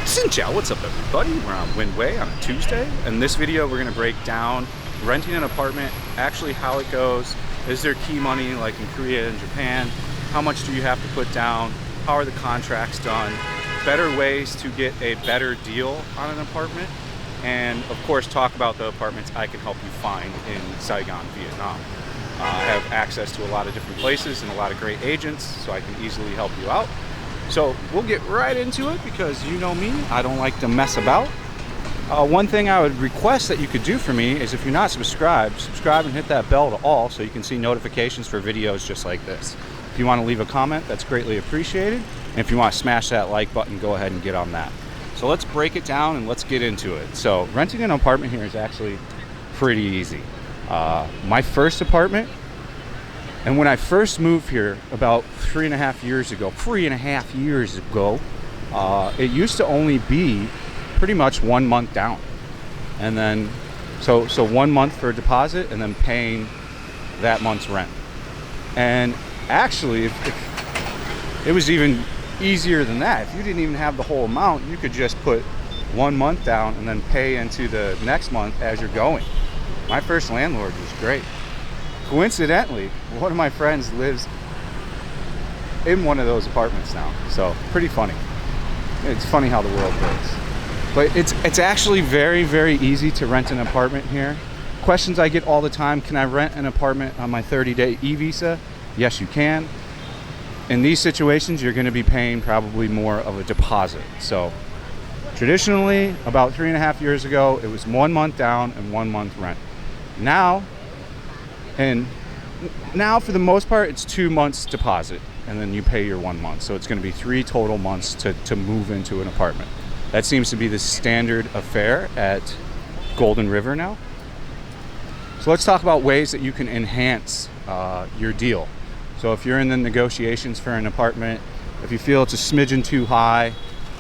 Ciao, what's up everybody? We're on Windway on a Tuesday. In this video we're going to break down renting an apartment, actually how it goes. Is there key money like in Korea and Japan? How much do you have to put down? How are the contracts done? Better ways to get a better deal on an apartment. And of course talk about the apartments I can help you find in Saigon, Vietnam. I have access to a lot of different places and a lot of great agents, so I can easily help you out. So we'll get right into it because you know me, I don't like to mess about. One thing I would request that you could do for me is if you're not subscribed, subscribe and hit that bell to all so you can see notifications for videos just like this. If you want to leave a comment, that's greatly appreciated. And if you want to smash that like button, go ahead and get on that. So let's break it down and let's get into it. So renting an apartment here is actually pretty easy. My first apartment, and when I first moved here about 3.5 years ago, it used to only be pretty much 1 month down. And then, so 1 month for a deposit and then paying that month's rent. And actually, if it was even easier than that. If you didn't even have the whole amount, you could just put 1 month down and then pay into the next month as you're going. My first landlord was great. Coincidentally, one of my friends lives in one of those apartments now, so pretty funny. It's funny how the world works. But it's actually very, very easy to rent an apartment here. Questions I get all the time: can I rent an apartment on my 30-day e-visa? Yes, you can. In these situations, you're going to be paying probably more of a deposit. So traditionally, about 3.5 years ago, it was 1 month down and 1 month rent. Now for the most part, it's 2 months deposit and then you pay your 1 month. So it's going to be 3 total months to move into an apartment. That seems to be the standard affair at Golden River now. So let's talk about ways that you can enhance your deal. So if you're in the negotiations for an apartment, if you feel it's a smidgen too high,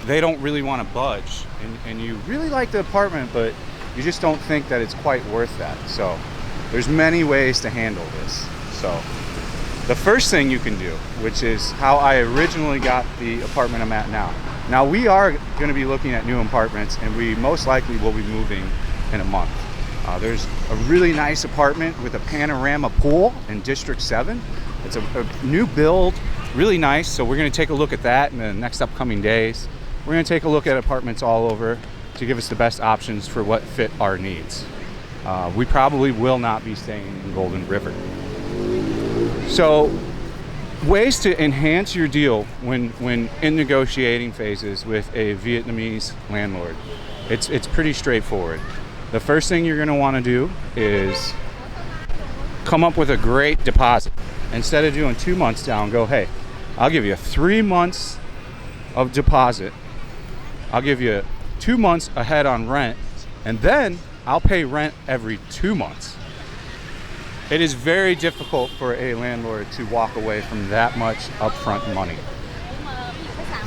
they don't really want to budge, and you really like the apartment, but you just don't think that it's quite worth that. So there's many ways to handle this. So the first thing you can do, which is how I originally got the apartment I'm at now. Now we are going to be looking at new apartments, and we most likely will be moving in a month. There's a really nice apartment with a panorama pool in District 7. It's a new build, really nice. So we're going to take a look at that in the next upcoming days. We're going to take a look at apartments all over to give us the best options for what fit our needs. We probably will not be staying in Golden River. So ways to enhance your deal when in negotiating phases with a Vietnamese landlord. It's pretty straightforward. The first thing you're going to want to do is come up with a great deposit. Instead of doing 2 months down, go, hey, I'll give you 3 months of deposit. I'll give you 2 months ahead on rent, and then I'll pay rent every 2 months. It is very difficult for a landlord to walk away from that much upfront money.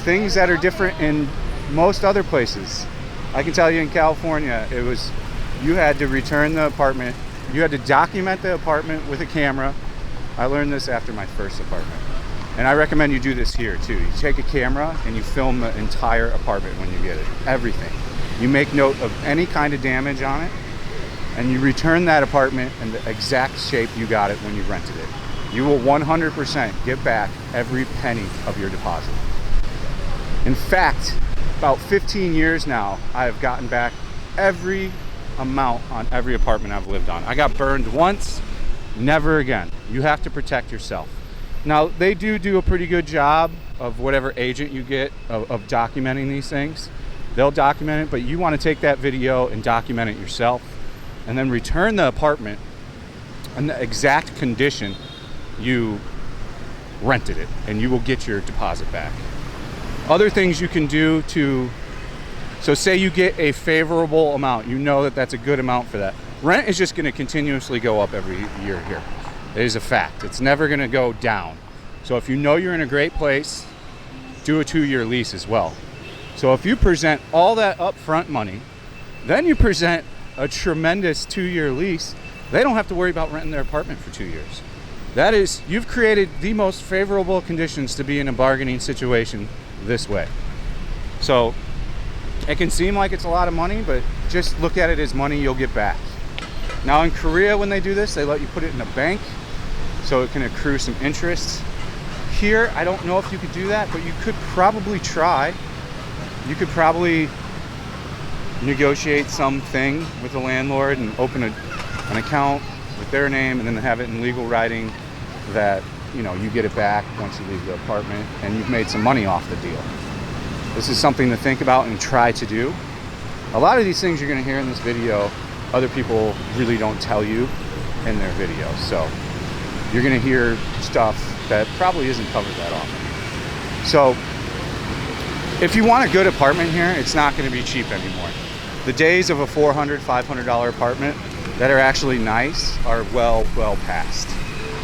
Things that are different in most other places. I can tell you in California, you had to return the apartment. You had to document the apartment with a camera. I learned this after my first apartment. And I recommend you do this here too. You take a camera and you film the entire apartment when you get it. Everything. You make note of any kind of damage on it, and you return that apartment in the exact shape you got it when you rented it. You will 100% get back every penny of your deposit. In fact, about 15 years now, I have gotten back every amount on every apartment I've lived on. I got burned once, never again. You have to protect yourself. Now, they do a pretty good job of whatever agent you get of documenting these things. They'll document it, but you want to take that video and document it yourself and then return the apartment in the exact condition you rented it, and you will get your deposit back. Other things you can do so say you get a favorable amount, you know that that's a good amount for that. Rent is just going to continuously go up every year here. It is a fact. It's never going to go down. So if you know you're in a great place, do a 2-year lease as well. So if you present all that upfront money, then you present a tremendous 2-year lease, they don't have to worry about renting their apartment for 2 years. That is, you've created the most favorable conditions to be in a bargaining situation this way. So It can seem like it's a lot of money, but just look at it as money you'll get back. Now in Korea, when they do this, they let you put it in a bank so it can accrue some interest. Here, I don't know if you could do that, but you could probably try. You could probably negotiate something with the landlord and open an account with their name, and then have it in legal writing that, you know, you get it back once you leave the apartment and you've made some money off the deal. This is something to think about and try to do. A lot of these things you're going to hear in this video, other people really don't tell you in their videos. So you're going to hear stuff that probably isn't covered that often. So if you want a good apartment here, it's not going to be cheap anymore. The days of a $400, $500 apartment that are actually nice are well past,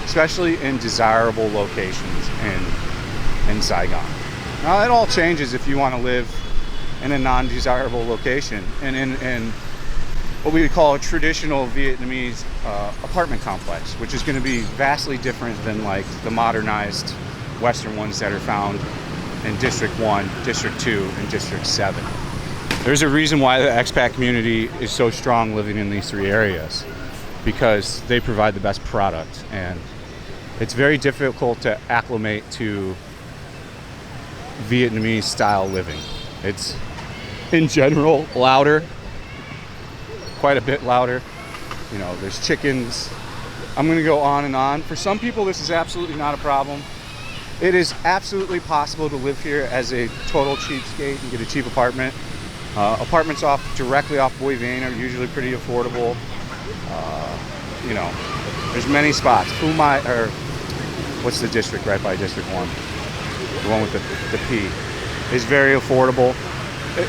especially in desirable locations in Saigon. Now that all changes if you want to live in a non-desirable location and in what we would call a traditional Vietnamese apartment complex, which is going to be vastly different than like the modernized Western ones that are found in District 1, District 2, and District 7. There's a reason why the expat community is so strong living in these three areas, because they provide the best product, and it's very difficult to acclimate to Vietnamese style living. It's in general louder, quite a bit louder. You know, there's chickens. I'm going to go on and on. For some people, this is absolutely not a problem. It is absolutely possible to live here as a total cheapskate and get a cheap apartment. Apartments directly off Bui Vien are usually pretty affordable. You know, there's many spots. Phu Mai, or what's the district right by District 1? The one with the P, is very affordable.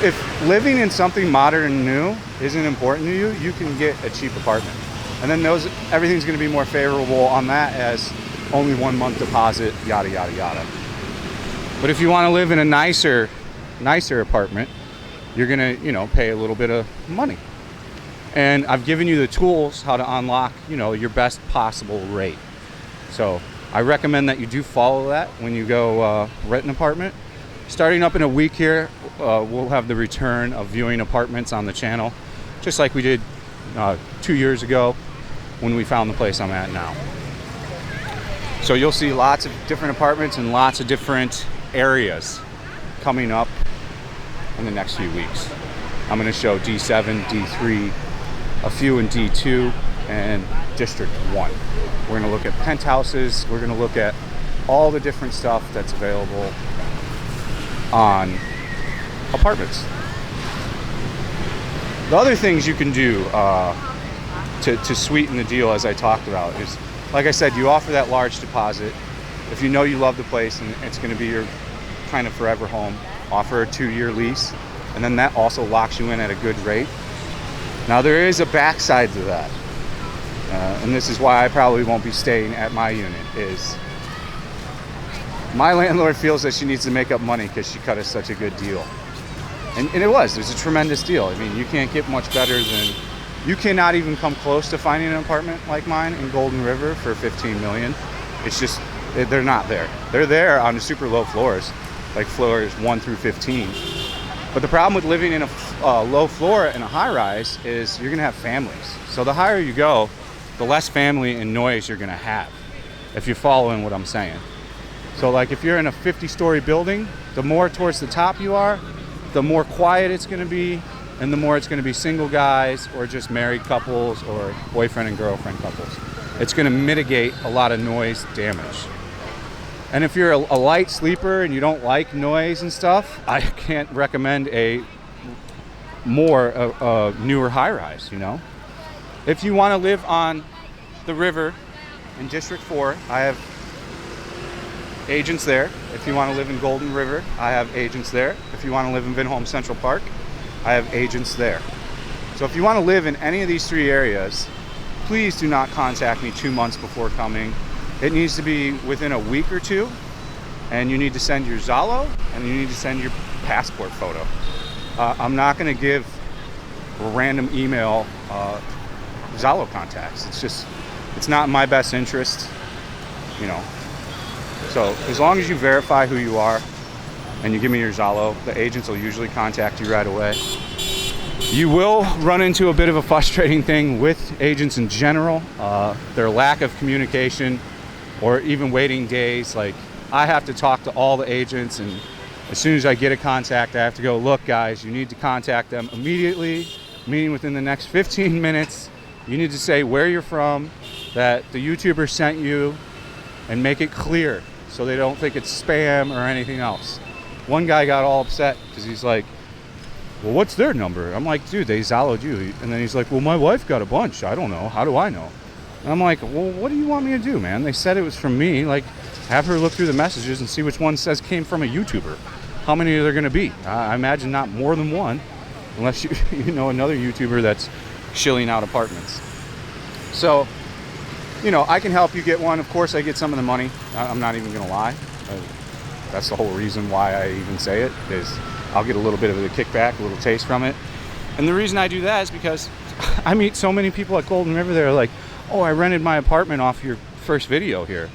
If living in something modern and new isn't important to you, you can get a cheap apartment. And then everything's going to be more favorable on that, as only 1 month deposit, yada, yada, yada. But if you want to live in a nicer apartment, you're going to, you know, pay a little bit of money. And I've given you the tools how to unlock, you know, your best possible rate. So I recommend that you do follow that when you go rent an apartment. Starting up in a week here, we'll have the return of viewing apartments on the channel, just like we did 2 years ago when we found the place I'm at now. So you'll see lots of different apartments in lots of different areas coming up in the next few weeks. I'm going to show D7, D3, a few in D2, and District 1. We're going to look at penthouses. We're going to look at all the different stuff that's available on apartments. The other things you can do to sweeten the deal, as I talked about, is, like I said, you offer that large deposit. If you know you love the place and it's going to be your kind of forever home, offer a 2-year lease, and then that also locks you in at a good rate. Now there is a backside to that, and this is why I probably won't be staying at my unit, is my landlord feels that she needs to make up money because she cut us such a good deal. And it was a tremendous deal. I mean, you can't get much better than, you cannot even come close to finding an apartment like mine in Golden River for $15 million. It's just, they're not there. They're there on the super low floors, like floors 1 through 15. But the problem with living in a low floor in a high rise is you're gonna have families. So the higher you go, the less family and noise you're gonna have, if you're following what I'm saying. So like if you're in a 50-story building, the more towards the top you are, the more quiet it's going to be, and the more it's going to be single guys or just married couples or boyfriend and girlfriend couples. It's going to mitigate a lot of noise damage. And if you're a light sleeper and you don't like noise and stuff, I can't recommend a newer high-rise, you know. If you want to live on the river in District 4, I have agents there. If you want to live in Golden River, I have agents there. If you want to live in Vinhom Central Park, I have agents there. So if you want to live in any of these 3 areas, please do not contact me 2 months before coming. It needs to be within a week or 2, and you need to send your Zalo, and you need to send your passport photo. I'm not going to give random email Zalo contacts. It's not in my best interest, you know. So as long as you verify who you are, and you give me your Zalo, the agents will usually contact you right away. You will run into a bit of a frustrating thing with agents in general, their lack of communication or even waiting days. Like, I have to talk to all the agents, and as soon as I get a contact, I have to go, look guys, you need to contact them immediately, meaning within the next 15 minutes. You need to say where you're from, that the YouTuber sent you, and make it clear so they don't think it's spam or anything else. One guy got all upset because he's like, well, what's their number? I'm like, dude, they Zalo'd you. And then he's like, well, my wife got a bunch. I don't know. How do I know? And I'm like, well, what do you want me to do, man? They said it was from me. Like, have her look through the messages and see which one says came from a YouTuber. How many are there going to be? I imagine not more than one, unless you know another YouTuber that's shilling out apartments. So, you know, I can help you get one. Of course, I get some of the money. I'm not even going to lie. That's the whole reason why I even say it, is I'll get a little bit of a kickback, a little taste from it. And the reason I do that is because I meet so many people at Golden River. They're like, oh, I rented my apartment off your first video here.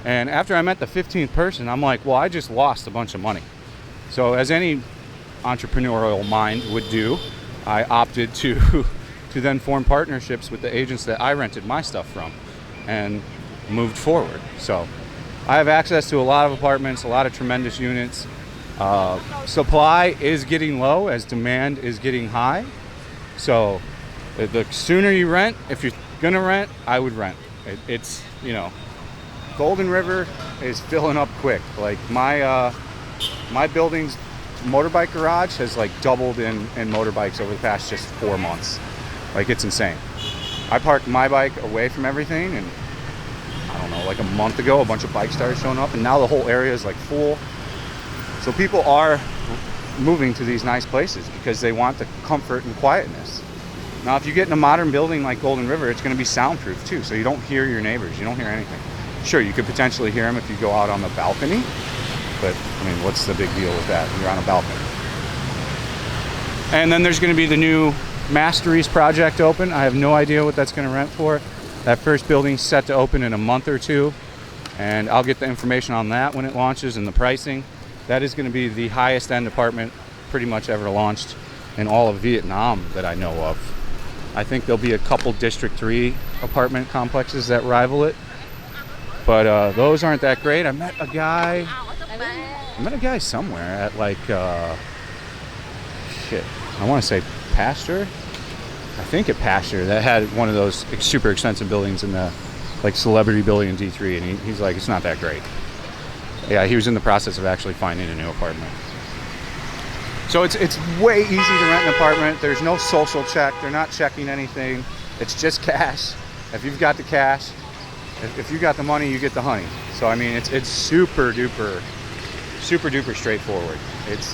And after I met the 15th person, I'm like, well, I just lost a bunch of money. So as any entrepreneurial mind would do, I opted to then form partnerships with the agents that I rented my stuff from and moved forward. So I have access to a lot of apartments, a lot of tremendous units. Supply is getting low as demand is getting high. So the sooner you rent, if you're gonna rent, I would rent. It's, you know, Golden River is filling up quick. Like my building's motorbike garage has like doubled in motorbikes over the past just 4 months. Like, it's insane. I parked my bike away from everything, and I don't know, like a month ago, a bunch of bikes started showing up, and now the whole area is like full. So people are moving to these nice places because they want the comfort and quietness. Now, if you get in a modern building like Golden River, it's going to be soundproof too, so you don't hear your neighbors, you don't hear anything. Sure, you could potentially hear them if you go out on the balcony, but I mean, what's the big deal with that? You're on a balcony. And then there's going to be the new Masteries project open. I have no idea what that's going to rent for. That first building's set to open in a month or two, and I'll get the information on that when it launches and the pricing. That is going to be the highest end apartment pretty much ever launched in all of Vietnam that I know of. I think there'll be a couple District 3 apartment complexes that rival it, but those aren't that great. I met a guy somewhere at like I want to say Pasture. I think at Pasture, that had one of those super expensive buildings in the like celebrity building in D3, and he's like, it's not that great. Yeah, he was in the process of actually finding a new apartment. So it's way easy to rent an apartment. There's no social check. They're not checking anything. It's just cash. If you've got the cash, if you got the money, you get the honey. So I mean, it's super duper straightforward. It's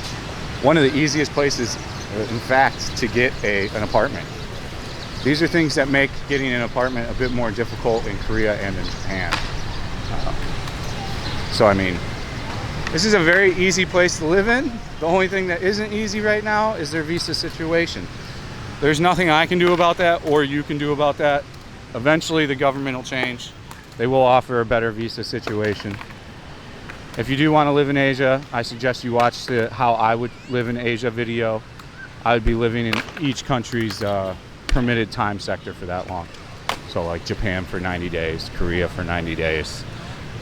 one of the easiest places, in fact, to get an apartment. These are things that make getting an apartment a bit more difficult in Korea and in Japan. So I mean, this is a very easy place to live in. The only thing that isn't easy right now is their visa situation. There's nothing I can do about that, or you can do about that. Eventually the government will change. They will offer a better visa situation. If you do want to live in Asia, I suggest you watch the How I Would Live in Asia video. I would be living in each country's permitted time sector for that long. So like Japan for 90 days, Korea for 90 days,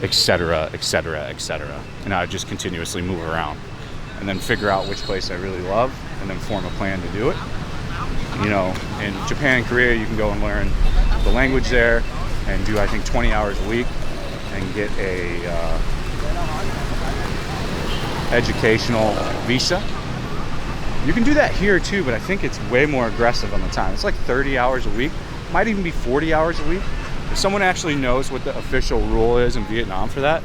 etc., etc., etc. And I would just continuously move around and then figure out which place I really love and then form a plan to do it. You know, in Japan and Korea, you can go and learn the language there and do, I think, 20 hours a week and get a educational visa. You can do that here too, but I think it's way more aggressive on the time. It's like 30 hours a week, might even be 40 hours a week. If someone actually knows what the official rule is in Vietnam for that,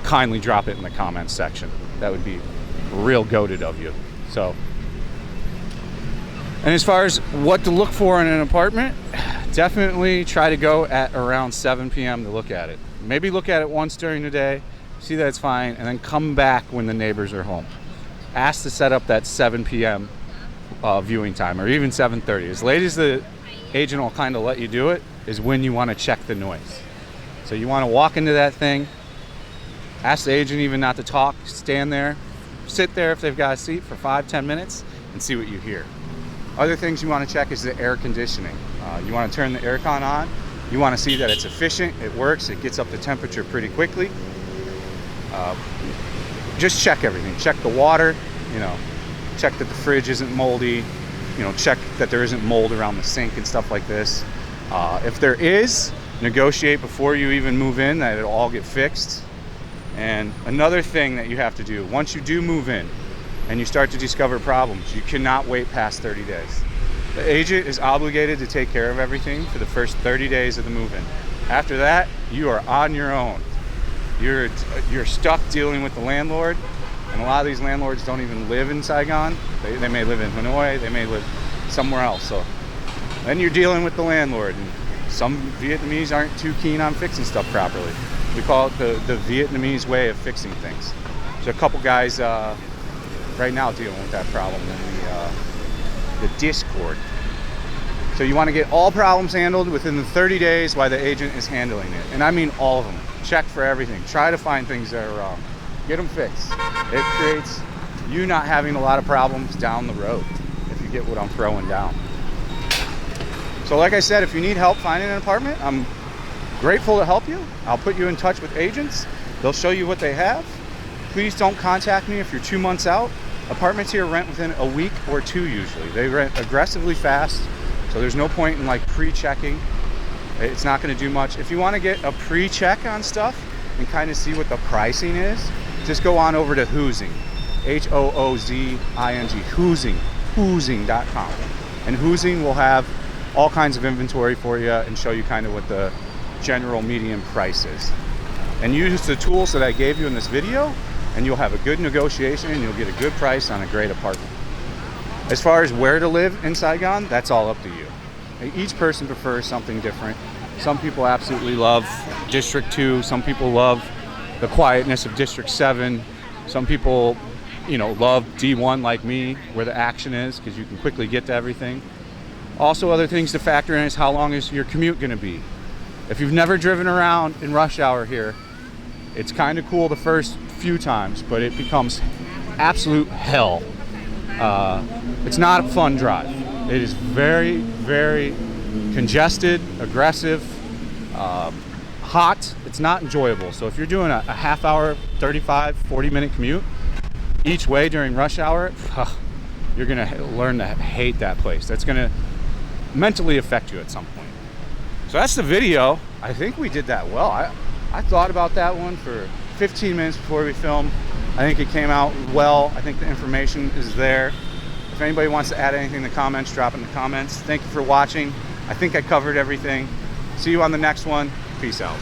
kindly drop it in the comments section. That would be real goated of you. So, and as far as what to look for in an apartment, definitely try to go at around 7 p.m. to look at it. Maybe look at it once during the day, see that it's fine, and then come back when the neighbors are home. Ask to set up that 7 p.m. Viewing time, or even 7:30. As late as the agent will kind of let you do it is when you want to check the noise. So you want to walk into that thing, ask the agent even not to talk, stand there, sit there if they've got a seat for 5-10 minutes and see what you hear. Other things you want to check is the air conditioning. You want to turn the aircon on. You want to see that it's efficient, it works, it gets up the temperature pretty quickly. Just check everything. Check the water, check that the fridge isn't moldy, check that there isn't mold around the sink and stuff like this. If there is, negotiate before you even move in that it'll all get fixed. And another thing that you have to do, once you do move in and you start to discover problems, you cannot wait past 30 days. The agent is obligated to take care of everything for the first 30 days of the move-in. After that, you are on your own. You're stuck dealing with the landlord, and a lot of these landlords don't even live in Saigon. They may live in Hanoi, they may live somewhere else. So then you're dealing with the landlord, and some Vietnamese aren't too keen on fixing stuff properly. We call it the Vietnamese way of fixing things. There's a couple guys right now dealing with that problem in the Discord. So you want to get all problems handled within the 30 days while the agent is handling it. And I mean all of them. Check for everything. Try to find things that are wrong. Get them fixed. It creates you not having a lot of problems down the road, if you get what I'm throwing down. So like I said, if you need help finding an apartment, I'm grateful to help you. I'll put you in touch with agents. They'll show you what they have. Please don't contact me if you're 2 months out. Apartments here rent within a week or two usually. They rent aggressively fast, so there's no point in like pre-checking. It's not going to do much. If you want to get a pre-check on stuff and kind of see what the pricing is, just go on over to Hoozing, Hoozing, Hoozing.com. And Hoozing will have all kinds of inventory for you and show you kind of what the general median price is. And use the tools that I gave you in this video, and you'll have a good negotiation and you'll get a good price on a great apartment. As far as where to live in Saigon, that's all up to you. Each person prefers something different. Some people absolutely love District 2. Some people love the quietness of District 7. Some people, love D1 like me, where the action is, because you can quickly get to everything. Also, other things to factor in is how long is your commute going to be. If you've never driven around in rush hour here, it's kind of cool the first few times, but it becomes absolute hell. It's not a fun drive. It is very, very congested, aggressive, hot. It's not enjoyable. So if you're doing a half hour, 35, 40-minute commute each way during rush hour, you're going to learn to hate that place. That's going to mentally affect you at some point. So that's the video. I think we did that well. I thought about that one for 15 minutes before we filmed. I think it came out well. I think the information is there. If anybody wants to add anything in the comments, drop it in the comments. Thank you for watching. I think I covered everything. See you on the next one. Peace out.